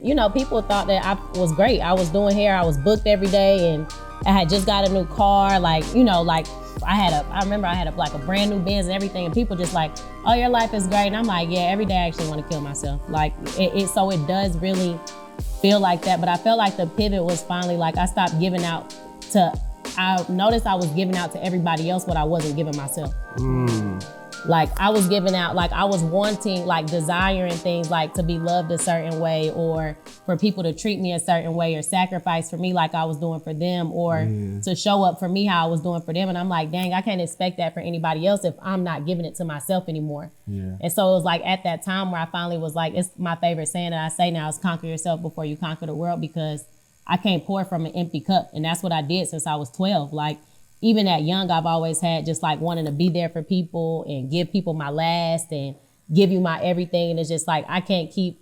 You know, people thought that I was great. I was doing hair, I was booked every day, and I had just got a new car. Like, you know, like I remember I had a brand new Benz and everything, and people just like, oh, your life is great. And I'm like, yeah, every day I actually want to kill myself. Like, so it does really feel like that. But I felt like the pivot was finally like I stopped giving out I noticed I was giving out to everybody else what I wasn't giving myself. Like I was giving out, like I was wanting, like desiring things like to be loved a certain way, or for people to treat me a certain way, or sacrifice for me like I was doing for them, or to show up for me how I was doing for them. And I'm like, dang, I can't expect that for anybody else if I'm not giving it to myself anymore. And so it was like at that time where I finally was like, it's my favorite saying that I say now is conquer yourself before you conquer the world, because I can't pour from an empty cup. And that's what I did since I was 12. Like, even at young, I've always had just like wanting to be there for people and give people my last and give you my everything. And it's just like, I can't keep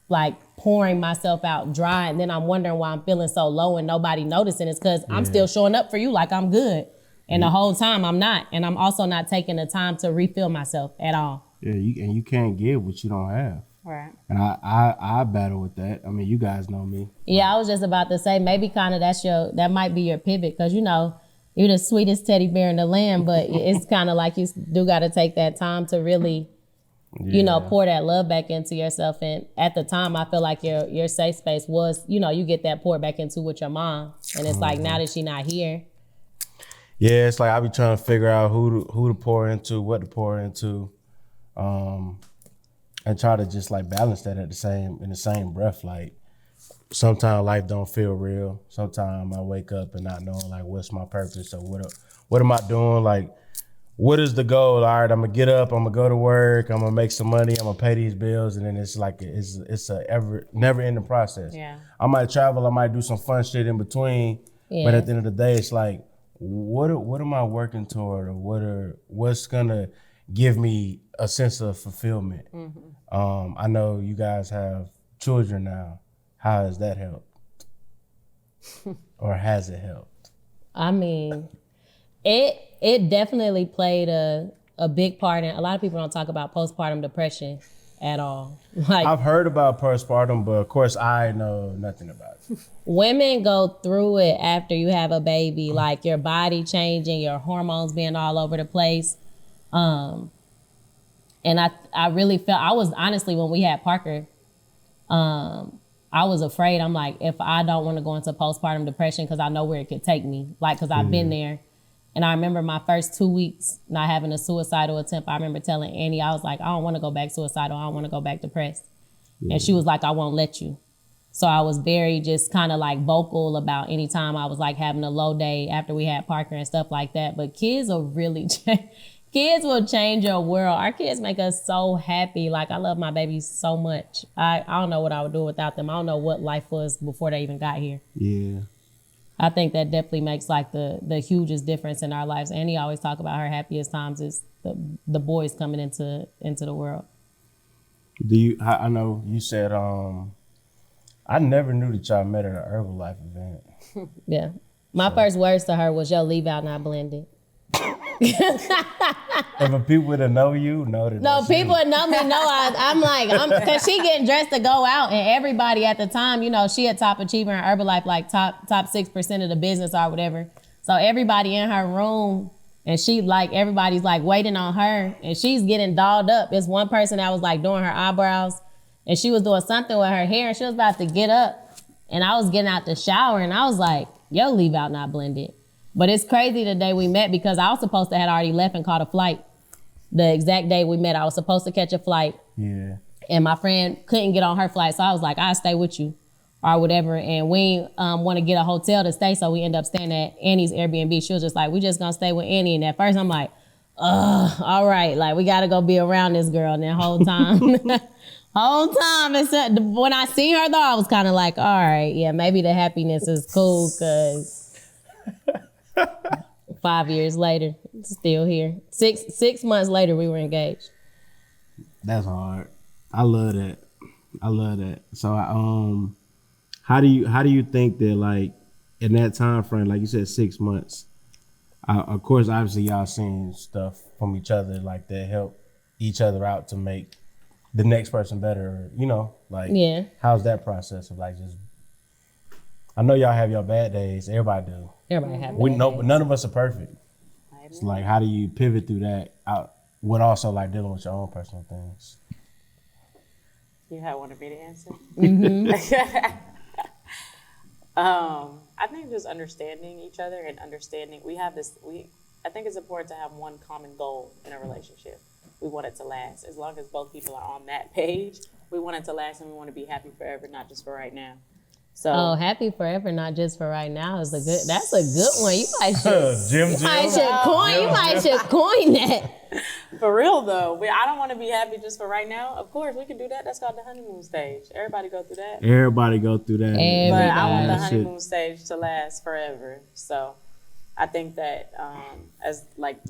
like pouring myself out dry. And then I'm wondering why I'm feeling so low and nobody noticing. It's because I'm still showing up for you like I'm good. And the whole time I'm not. And I'm also not taking the time to refill myself at all. Yeah, and you can't give what you don't have. Right. And I battle with that. I mean, you guys know me. Yeah, I was just about to say, maybe kind of that might be your pivot, because, you know, you're the sweetest teddy bear in the land, but it's kind of like you do got to take that time to really, you know, pour that love back into yourself. And at the time, I feel like your safe space was, you know, you get that pour back into with your mom. And it's like, now that she's not here. Yeah, it's like I be trying to figure out who to pour into, what to pour into, and try to just like balance that in the same breath. Like, sometimes life don't feel real. Sometimes I wake up and not knowing like what's my purpose or what am I doing? Like, what is the goal? All right, I'm gonna get up, I'm gonna go to work, I'm gonna make some money, I'm gonna pay these bills, and then it's like it's a never ending process. Yeah. I might travel, I might do some fun shit in between, but at the end of the day, it's like what am I working toward, or what's gonna give me a sense of fulfillment? I know you guys have children now. How has that helped? Or has it helped? I mean, it definitely played a big part in, a lot of people don't talk about postpartum depression at all. Like, I've heard about postpartum, but of course I know nothing about it. Women go through it after you have a baby, like your body changing, your hormones being all over the place. And I really felt, I was honestly, when we had Parker, I was afraid. I'm like, if I don't want to go into postpartum depression, because I know where it could take me, like, because I've been there. And I remember my first 2 weeks not having a suicidal attempt. I remember telling Annie, I was like, I don't want to go back suicidal. I don't want to go back depressed. And she was like, I won't let you. So I was very just kind of like vocal about any time I was like having a low day after we had Parker and stuff like that. But kids will really kids will change your world. Our kids make us so happy. Like, I love my babies so much. I don't know what I would do without them. I don't know what life was before they even got here. Yeah. I think that definitely makes like the hugest difference in our lives. Annie always talk about her happiest times is the boys coming into the world. I know you said, I never knew that y'all met at an Herbalife event. Yeah. My first words to her was, yo, leave out not blended. If people that know you, know that. No, people that know me know I'm like, because she getting dressed to go out, and everybody at the time, you know, she had top achiever in Herbalife, like top 6% of the business or whatever. So everybody in her room, and she like, everybody's like waiting on her, and she's getting dolled up. It's one person that was like doing her eyebrows, and she was doing something with her hair, and she was about to get up, and I was getting out the shower, and I was like, yo, leave out not blended. But it's crazy the day we met, because I was supposed to had already left and caught a flight. The exact day we met, I was supposed to catch a flight. Yeah. And my friend couldn't get on her flight, so I was like, I'll stay with you or whatever. And we want to get a hotel to stay, so we end up staying at Annie's Airbnb. She was just like, we just gonna stay with Annie. And at first I'm like, all right, like we gotta go be around this girl. And that whole time, when I seen her though, I was kind of like, all right, yeah, maybe the happiness is cool, because 5 years later, still here. Six months later, we were engaged. That's hard. I love that. So, how do you think that, like, in that time frame, like you said, 6 months? Of course, obviously, y'all seen stuff from each other like that help each other out to make the next person better, you know, like how's that process of like just, I know y'all have your bad days, everybody do. Everybody have we bad know, days. but none of us are perfect. It's like, how do you pivot through that out with also like dealing with your own personal things? You had wanted me to answer? Mm-hmm. I think just understanding each other and understanding, I think it's important to have one common goal in a relationship. We want it to last. As long as both people are on that page, we want it to last and we want to be happy forever, not just for right now. So happy forever, not just for right now is that's a good one. You might should coin that. For real though, I don't want to be happy just for right now. Of course, we can do that. That's called the honeymoon stage. Everybody go through that. Everybody go through that. But I want the honeymoon stage to last forever. So I think that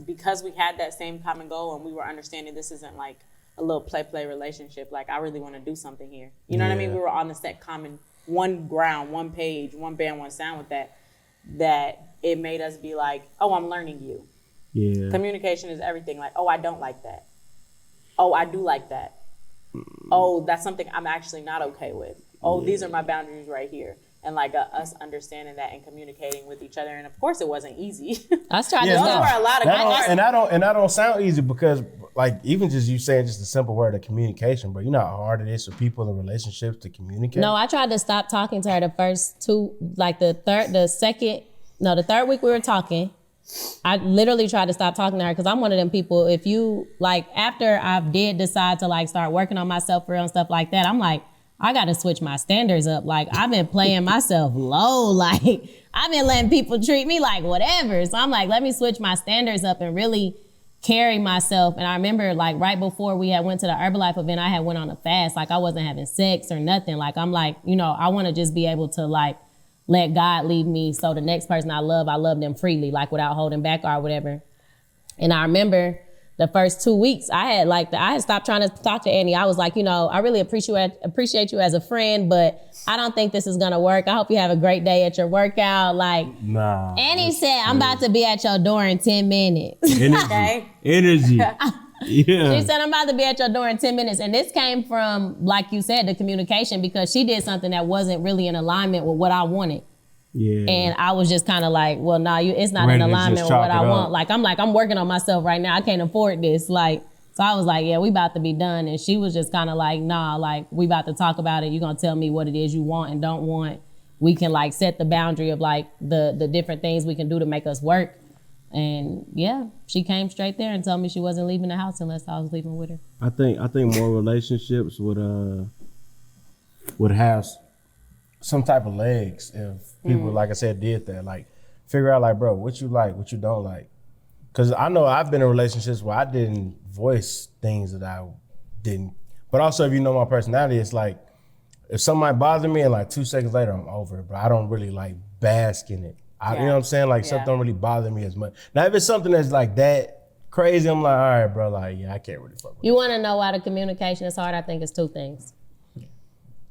because we had that same common goal and we were understanding this isn't like a little play relationship. Like I really want to do something here. You know what I mean? We were on the set common one ground, one page, one band, one sound with that it made us be like, oh, I'm learning you. Yeah. Communication is everything. Like, oh, I don't like that. Oh, I do like that. Oh, that's something I'm actually not okay with. Oh, these are my boundaries right here. And like us understanding that and communicating with each other. And of course, it wasn't easy. I was trying to stop. Those were a lot of and that don't sound easy because like even just you saying just a simple word of communication, but you know how hard it is for people in relationships to communicate. No, I tried to stop talking to her the first two, like the third week we were talking. I literally tried to stop talking to her because I'm one of them people, if you, like, after I did decide to, like, start working on myself for real and stuff like that, I'm like, I got to switch my standards up. Like, I've been playing myself low. Like, I've been letting people treat me like whatever. So I'm like, let me switch my standards up and really carry myself. And I remember, like, right before we had went to the Herbalife event, I had went on a fast. Like, I wasn't having sex or nothing. Like, I'm like, you know, I want to just be able to, like, let God lead me so the next person I love them freely, like without holding back or whatever. And I remember the first 2 weeks I had stopped trying to talk to Annie. I was like, you know, I really appreciate you as a friend, but I don't think this is gonna work. I hope you have a great day at your workout. Like, Annie said, I'm about to be at your door in 10 minutes. Energy. Yeah. She said, I'm about to be at your door in 10 minutes. And this came from, like you said, the communication, because she did something that wasn't really in alignment with what I wanted. Yeah. And I was just kind of like, well, no, it's not in alignment with what I want. Like, I'm working on myself right now. I can't afford this. Like, so I was like, yeah, we about to be done. And she was just kind of like, nah, like, we about to talk about it. You're going to tell me what it is you want and don't want. We can, like, set the boundary of, like, the different things we can do to make us work. And yeah, she came straight there and told me she wasn't leaving the house unless I was leaving with her. I think more relationships would have some type of legs if people, like I said, did that. Like, figure out, like, bro, what you like, what you don't like. Because I know I've been in relationships where I didn't voice things that I didn't. But also, if you know my personality, it's like, if something bothers me and like 2 seconds later, I'm over it, bro. I don't really like bask in it. You know what I'm saying? Like, stuff don't really bother me as much. Now, if it's something that's like that crazy, I'm like, all right, bro, like, yeah, I can't really fuck with you. Want to know why the communication is hard? I think it's two things.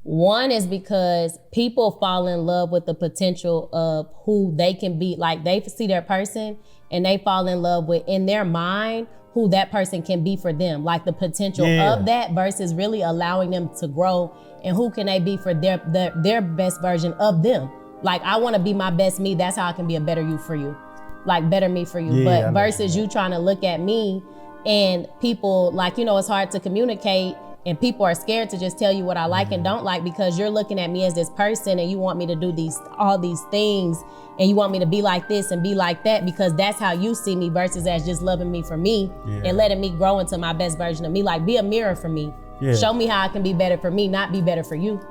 One is because people fall in love with the potential of who they can be. Like, they see their person and they fall in love with, in their mind, who that person can be for them. Like, the potential of that versus really allowing them to grow and who can they be for their best version of them. Like, I want to be my best me. That's how I can be a better you for you. Like, better me for you. Yeah, but versus you trying to look at me and people, like, you know, it's hard to communicate and people are scared to just tell you what I like and don't like because you're looking at me as this person and you want me to do all these things and you want me to be like this and be like that because that's how you see me versus as just loving me for me and letting me grow into my best version of me. Like, be a mirror for me. Yeah. Show me how I can be better for me, not be better for you.